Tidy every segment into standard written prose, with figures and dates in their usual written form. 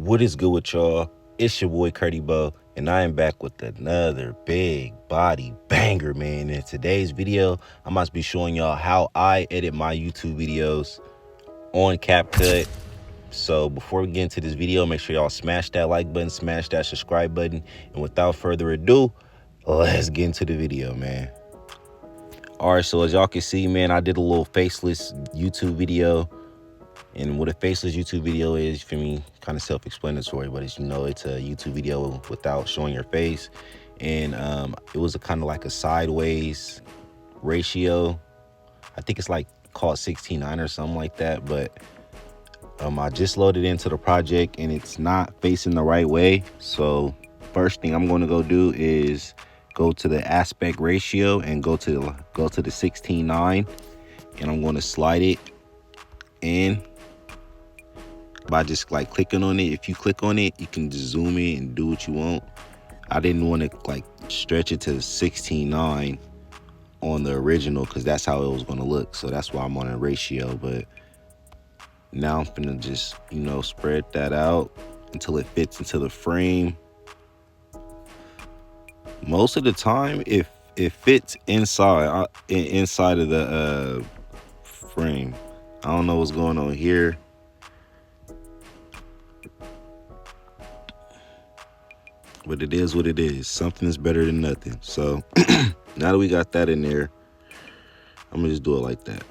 What is good with y'all? It's your boy Curdy Bo, and I am back with another big body banger, man. In today's video, I must be showing y'all how I edit my YouTube videos on CapCut. So before we get into this video, make sure y'all smash that like button, smash that subscribe button, and without further ado, let's get into the video, man. All right, so as y'all can see, man, I did a little faceless YouTube video. And what a faceless YouTube video is, for me, kind of self-explanatory, but it's, it's a YouTube video without showing your face. And it was a kind of like a sideways ratio. I think it's like called 16:9 or something like that. But I just loaded into the project and it's not facing the right way. So first thing I'm going to go do is go to the aspect ratio and go to the 16:9, and I'm going to slide it in by just like clicking on it. If you click on it, you can just zoom in and do what you want. I didn't want to like stretch it to 16:9 on the original because that's how it was going to look. So that's why I'm on a ratio. But now I'm gonna just, spread that out until it fits into the frame. Most of the time, if it fits inside of the frame. I don't know what's going on here. But it is what it is. Something is better than nothing. So now that we got that in there, I'm gonna just do it like that.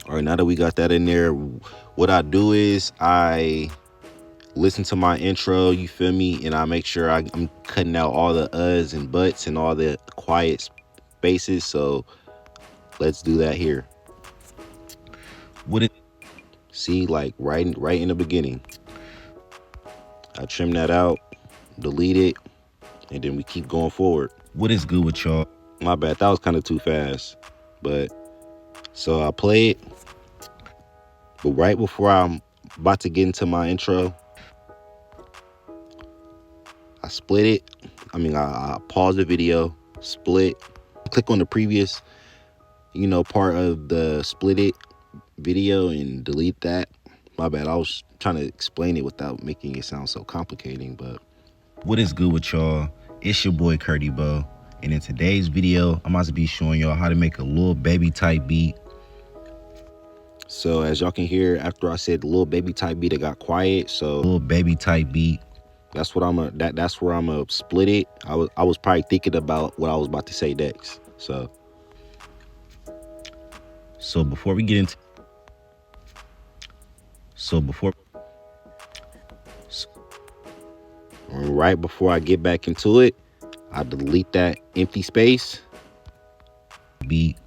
All right, now that we got that in there, what I do is I listen to my intro, you feel me? And I make sure I'm cutting out all the uhs and buts and all the quiet spaces. So let's do that here. See, like right in the beginning. I trim that out, delete it, and then we keep going forward. What is good with y'all? My bad, that was kind of too fast. But so I play it, but right before I'm about to get into my intro, I split it. I pause the video, split, click on the previous, part of the split it video and delete that. My bad, I was trying to explain it without making it sound so complicating. But what is good with y'all? It's your boy Curdy Bo, and in today's video, I'm about to be showing y'all how to make a little baby type beat. So as y'all can hear, after I said little baby type beat, it got quiet. So little baby type beat. That's what that's where I'm gonna split it. I was probably thinking about what I was about to say next. So before we get into right before I get back into it, I delete that empty space. Beat.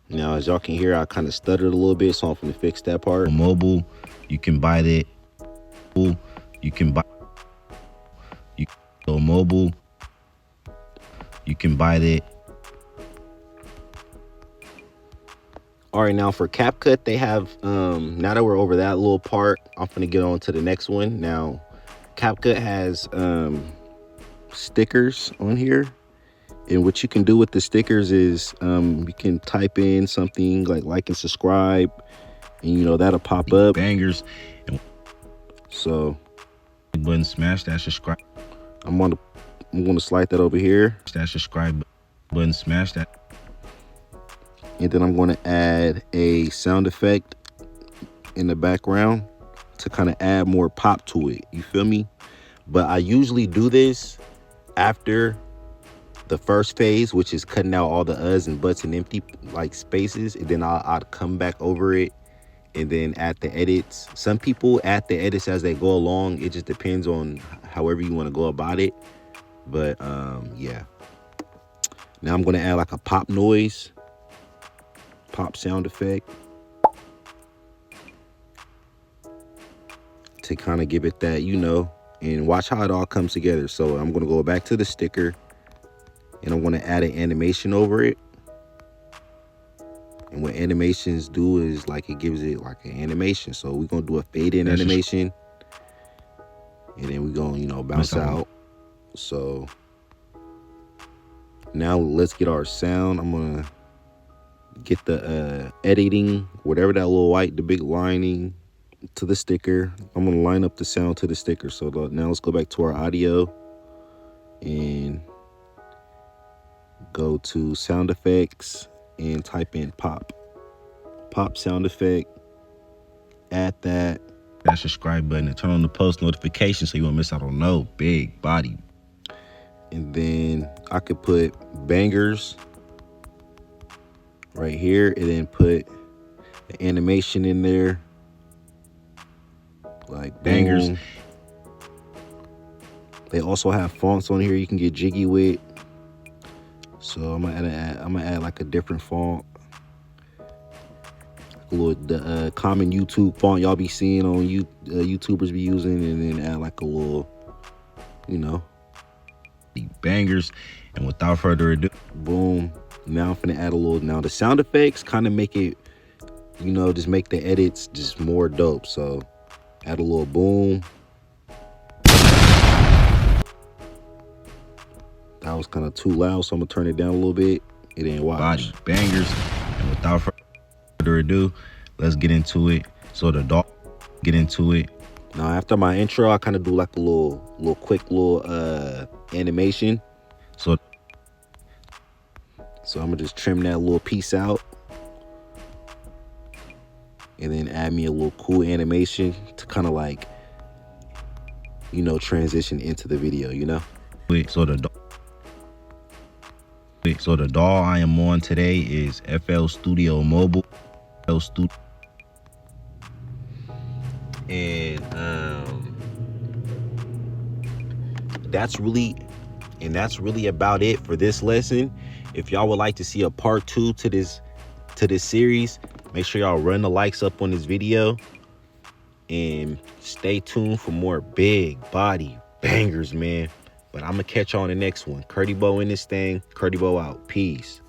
Now, as y'all can hear, I kind of stuttered a little bit, so I'm gonna fix that part. Mobile, you can buy that. You can buy. Mobile, you can buy that. All right, now for CapCut, they have, now that we're over that little part, I'm gonna get on to the next one. Now, CapCut has stickers on here. And what you can do with the stickers is you can type in something like and subscribe, and that'll pop up. Bangers. So button, smash that subscribe. I'm gonna slide that over here. That subscribe button, smash that. And then I'm gonna add a sound effect in the background to kind of add more pop to it. You feel me? But I usually do this after the first phase, which is cutting out all the uhs and buts and empty like spaces, and then I'd come back over it and then add the edits. Some people add the edits as they go along. It just depends on however you want to go about it. But yeah. Now I'm gonna add like a pop noise, pop sound effect to kind of give it that, and watch how it all comes together. So I'm gonna go back to the sticker, and I'm gonna add an animation over it. And what animations do is like it gives it like an animation. So we're gonna do a fade in animation, and then we're gonna bounce out. So now let's get our sound. I'm gonna get the editing, whatever that little the big lining to the sticker. I'm gonna line up the sound to the sticker. So now let's go back to our audio and go to sound effects and type in pop sound effect. Add that subscribe button and turn on the post notifications so you won't miss out on no big body. And then I could put bangers right here and then put the animation in there, like bangers. Boom. They also have fonts on here you can get jiggy with. So I'm gonna add like a different font, the common YouTube font y'all be seeing on YouTubers be using, and then add like a little, you know, bangers. And without further ado, boom. Now I'm finna add a little. Now the sound effects kind of make it, you know, just make the edits just more dope. So add a little boom. That was kind of too loud, so I'm gonna turn it down a little bit. It ain't watch. Body bangers. And without further ado, let's get into it. So the dog, get into it. Now after my intro, I kind of do like a little quick animation. So I'm gonna just trim that little piece out and then add me a little cool animation to kind of like, you know, transition into the video, you know. So the DAW I am on today is FL Studio Mobile. And that's really about it for this lesson. If y'all would like to see a part 2 to this series, make sure y'all run the likes up on this video and stay tuned for more big body bangers, man. But I'm gonna catch y'all on the next one. Curdy Bo in this thing. Curdy Bo out. Peace.